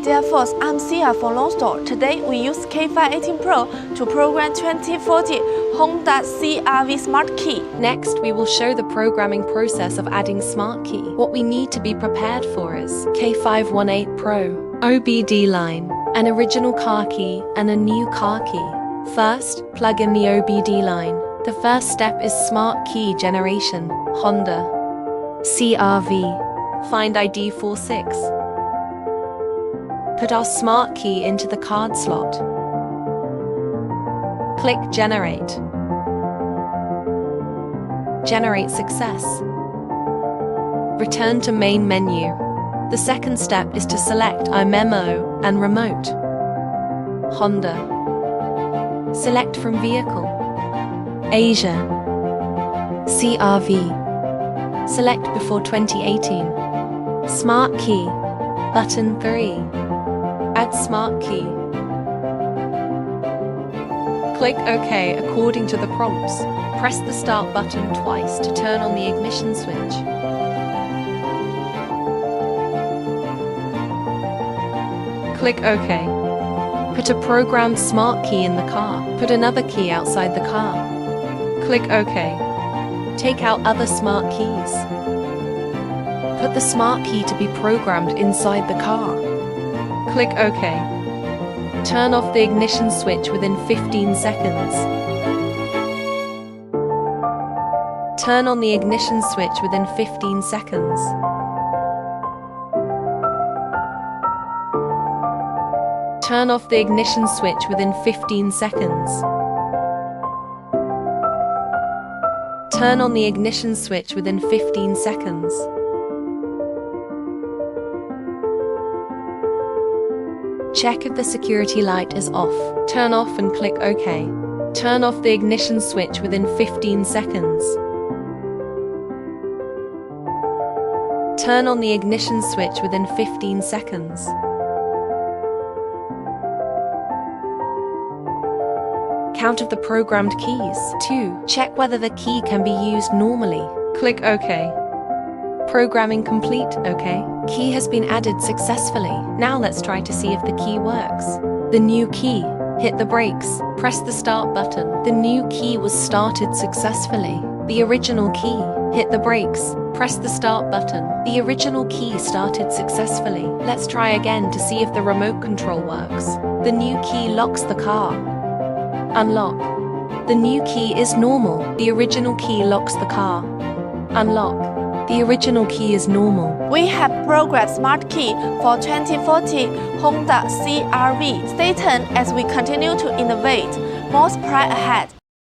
dear folks, I'm Sia from Lonsdor. Today we use K518 Pro to program 2040 Honda CR-V Smart Key. Next, we will show the programming process of adding Smart Key. What we need to be prepared for is K518 Pro, OBD line, an original car key and a new car key. First, plug in the OBD line. The first step is Smart Key generation, Honda CR-V. Find ID 46. Put our Smart Key into the card slot. Click Generate. Generate success. Return to main menu. The second step is to select iMemo and Remote. Honda. Select from Vehicle. Asia. CR-V. Select before 2018. Smart Key. Button 3. Add Smart Key. Click OK according to the prompts. Press the Start button twice to turn on the ignition switch. Click OK. Put a programmed Smart Key in the car. Put another key outside the car. Click OK. Take out other Smart Keys. Put the Smart Key to be programmed inside the car. Click OK. Turn off the ignition switch within 15 seconds. Turn on the ignition switch within 15 seconds. Turn off the ignition switch within 15 seconds. Turn on the ignition switch within 15 seconds. Check if the security light is off. Turn off and click OK. Turn off the ignition switch within 15 seconds. Turn on the ignition switch within 15 seconds. Count of the programmed keys. 2. Check whether the key can be used normally. Click OK. Programming complete, OK. Key has been added successfully. Now let's try to see if the key works. The new key. Hit the brakes. Press the Start button. The new key was started successfully. The original key. Hit the brakes. Press the Start button. The original key started successfully. Let's try again to see if the remote control works. The new key locks the car. Unlock. The new key is normal. The original key locks the car. Unlock. The original key is normal. We have programmed Smart Key for 2040 Honda CR-V. Stay tuned as we continue to innovate. More surprise ahead.